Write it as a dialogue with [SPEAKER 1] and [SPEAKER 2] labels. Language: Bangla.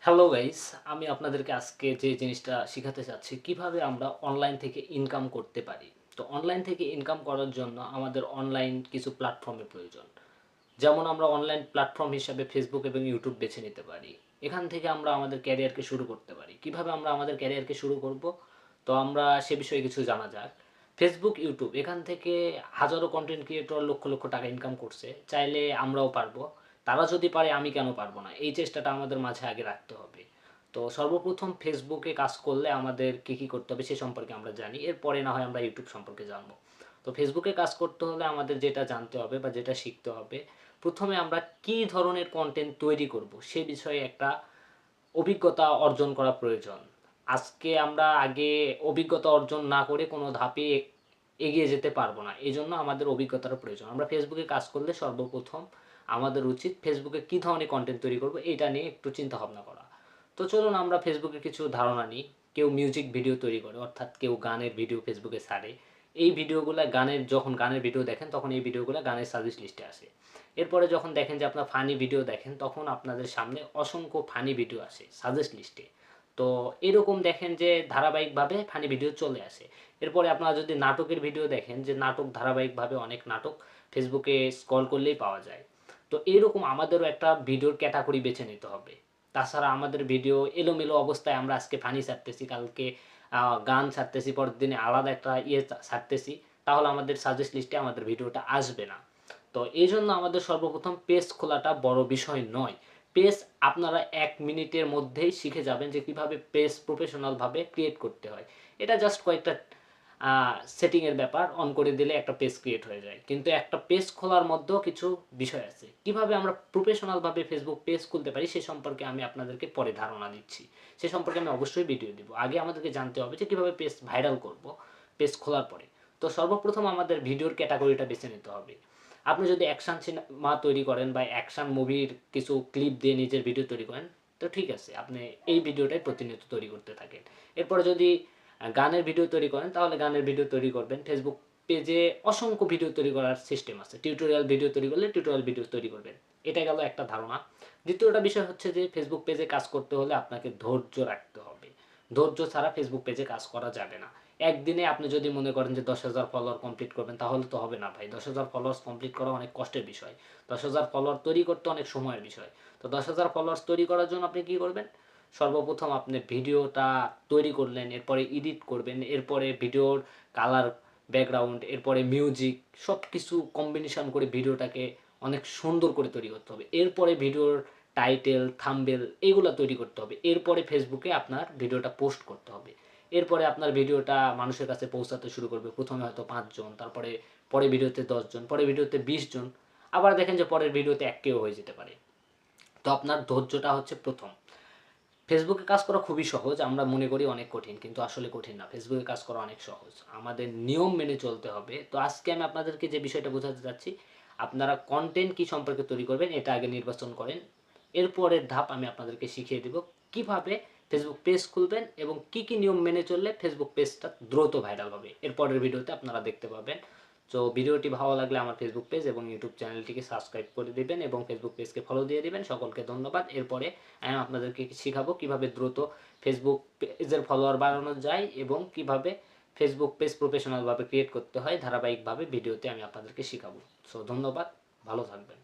[SPEAKER 1] হ্যালো গাইস, আমি আপনাদেরকে আজকে যে জিনিসটা শিখাতে চাচ্ছি কিভাবে আমরা অনলাইন থেকে ইনকাম করতে পারি। তো অনলাইন থেকে ইনকাম করার জন্য আমাদের অনলাইন কিছু প্ল্যাটফর্মের প্রয়োজন। যেমন আমরা অনলাইন প্ল্যাটফর্ম হিসাবে ফেসবুক এবং ইউটিউব বেছে নিতে পারি। এখান থেকে আমরা আমাদের ক্যারিয়ারকে শুরু করতে পারি। কিভাবে আমরা আমাদের ক্যারিয়ারকে শুরু করব, তো আমরা সে বিষয়ে কিছু জানা যাক। ফেসবুক, ইউটিউব এখান থেকে হাজারো কন্টেন্ট ক্রিয়েটর লক্ষ লক্ষ টাকা ইনকাম করছে। চাইলে আমরাও পারবো। তারা যদি পারে আমি কেন পারবো না, এই চেষ্টাটা আমাদের মাঝে আগে রাখতে হবে। তো সর্বপ্রথম ফেসবুকে কাজ করলে আমাদের কী কী করতে হবে সে সম্পর্কে আমরা জানি, এরপরে না হয় আমরা ইউটিউব সম্পর্কে জানবো। তো ফেসবুকে কাজ করতে হলে আমাদের যেটা জানতে হবে বা যেটা শিখতে হবে, প্রথমে আমরা কী ধরনের কন্টেন্ট তৈরি করব সে বিষয়ে একটা অভিজ্ঞতা অর্জন করা প্রয়োজন। আজকে আমরা আগে অভিজ্ঞতা অর্জন না করে কোনো ধাপে এগিয়ে যেতে পারবো না, এই জন্য আমাদের অভিজ্ঞতার প্রয়োজন। আমরা ফেসবুকে কাজ করলে সর্বপ্রথম আমাদের উচিত ফেসবুকে কী ধরনের কন্টেন্ট তৈরি করব এটা নিয়ে একটু চিন্তা ভাবনা করা। তো চলুন আমরা ফেসবুকে কিছু ধারণা নিই। কেউ মিউজিক ভিডিও তৈরি করে, অর্থাৎ কেউ গানের ভিডিও ফেসবুকে ছাড়ে। এই ভিডিওগুলো যখন গানের ভিডিও দেখেন তখন এই ভিডিওগুলো গানের সাজেস্ট লিস্টে আসে। এরপরে যখন দেখেন যে আপনার ফানি ভিডিও দেখেন তখন আপনাদের সামনে অসংখ্য ফানি ভিডিও আসে সাজেস্ট লিস্টে। তো এরকম দেখেন যে ধারাবাহিকভাবে ফানি ভিডিও চলে আসে। এরপরে আপনারা যদি নাটকের ভিডিও দেখেন যে নাটক ধারাবাহিকভাবে অনেক নাটক ফেসবুকে স্ক্রল করলেই পাওয়া যায়। তো এরকম আমাদেরও একটা ভিডিওর ক্যাটাগরি বেছে নিতে হবে। তাছাড়া আমাদের ভিডিও এলোমেলো অবস্থায় আমরা আজকে ফানি ছাড়তেছি, কালকে গান ছাড়তেছি, পরের দিনে আলাদা একটা ছাড়তেছি, তাহলে আমাদের সাজেস্ট লিস্টে আমাদের ভিডিওটা আসবে না। তো এই জন্য আমাদের সর্বপ্রথম পেজ খোলাটা বড় বিষয় নয়। পেজ আপনারা 1 মিনিটের মধ্যেই শিখে যাবেন যে কীভাবে পেজ প্রফেশনালভাবে ক্রিয়েট করতে হয়। এটা জাস্ট কয়েকটা সেটিংয়ের ব্যাপার, অন করে দিলে একটা পেজ ক্রিয়েট হয়ে যায়। কিন্তু একটা পেজ খোলার মধ্যেও কিছু বিষয় আছে। কিভাবে আমরা প্রফেশনালভাবে ফেসবুক পেজ খুলতে পারি সে সম্পর্কে আমি আপনাদেরকে পরে ধারণা দিচ্ছি। সে সম্পর্কে আমি অবশ্যই ভিডিও দিব। আগে আমাদেরকে জানতে হবে যে কীভাবে পেজ ভাইরাল করব পেজ খোলার পরে। তো সর্বপ্রথম আমাদের ভিডিওর ক্যাটাগরিটা বেছে নিতে হবে। আপনি যদি অ্যাকশন সিনেমা তৈরি করেন বা অ্যাকশন মুভির কিছু ক্লিপ দিয়ে নিজের ভিডিও তৈরি করেন, তো ঠিক আছে, আপনি এই ভিডিওটাই প্রতিনিয়ত তৈরি করতে থাকেন। এরপরে যদি গানের ভিডিও তৈরি করেন তাহলে গানের ভিডিও তৈরি করবেন। ফেসবুক পেজে অসংখ্য ভিডিও তৈরি করার সিস্টেম আছে। টিউটোরিয়াল ভিডিও তৈরি করলে টিউটোরিয়াল ভিডিও তৈরি করবেন। এটা গেল একটা ধারণা। দ্বিতীয়টা বিষয় হচ্ছে যে ফেসবুক পেজে কাজ করতে হলে আপনাকে ধৈর্য রাখতে হবে। ধৈর্য ছাড়া ফেসবুক পেজে কাজ করা যাবে না। একদিনে আপনি যদি মনে করেন যে 10,000 ফলোয়ার কমপ্লিট করবেন তাহলে তো হবে না ভাই। 10,000 ফলোয়ার্স কমপ্লিট করা অনেক কষ্টের বিষয়। 10,000 ফলোয়ার তৈরি করতে অনেক সময়ের বিষয়। তো 10,000 ফলোয়ার্স তৈরি করার জন্য আপনি কী করবেন? সর্বপ্রথম আপনি ভিডিওটা তৈরি করলেন, এরপরে এডিট করবেন, এরপরে ভিডিওর কালার, ব্যাকগ্রাউন্ড, এরপরে মিউজিক সব কিছু কম্বিনেশন করে ভিডিওটাকে অনেক সুন্দর করে তৈরি করতে হবে। এরপরে ভিডিওর টাইটেল, থাম্বনেল এগুলো তৈরি করতে হবে। এরপরে ফেসবুকে আপনার ভিডিওটা পোস্ট করতে হবে। এরপরে আপনার ভিডিওটা মানুষের কাছে পৌঁছাতে শুরু করবে। প্রথমে হয়তো 5 জন, তারপরে পরের ভিডিওতে 10 জন, পরের ভিডিওতে 20 জন, আবার দেখেন যে পরের ভিডিওতে 1 কেও হয়ে যেতে পারে। তো আপনার ধৈর্যটা হচ্ছে প্রথম। ফেসবুকে কাজ করা খুবই সহজ, আমরা মনে করি অনেক কঠিন, কিন্তু আসলে কঠিন না। ফেসবুকে কাজ করা অনেক সহজ, আমাদের নিয়ম মেনে চলতে হবে। তো আজকে আমি আপনাদেরকে যে বিষয়টা বোঝাতে চাচ্ছি, আপনারা কন্টেন্ট কী সম্পর্কে তৈরি করবেন এটা আগে নির্বাচন করেন। এরপরের ধাপ আমি আপনাদেরকে শিখিয়ে দেব কিভাবে ফেসবুক পেজ খুলবেন এবং কী কী নিয়ম মেনে চললে ফেসবুক পেজটা দ্রুত ভাইরাল হবে। এরপরের ভিডিওতে আপনারা দেখতে পাবেন। তো ভিডিওটি ভালো লাগলে আমার ফেসবুক পেজ এবং ইউটিউব চ্যানেলটিকে সাবস্ক্রাইব করে দিবেন এবং ফেসবুক পেজকে ফলো দিয়ে দিবেন। সকলকে ধন্যবাদ। এরপরে আমি আপনাদেরকে শিখাবো কিভাবে দ্রুত ফেসবুক পেজের ফলোয়ার বাড়ানো যায় এবং কিভাবে ফেসবুক পেজ প্রফেশনালভাবে ক্রিয়েট করতে হয় ধারাবাহিকভাবে ভিডিওতে আমি আপনাদেরকে শিখাবো। সো ধন্যবাদ, ভালো থাকবেন।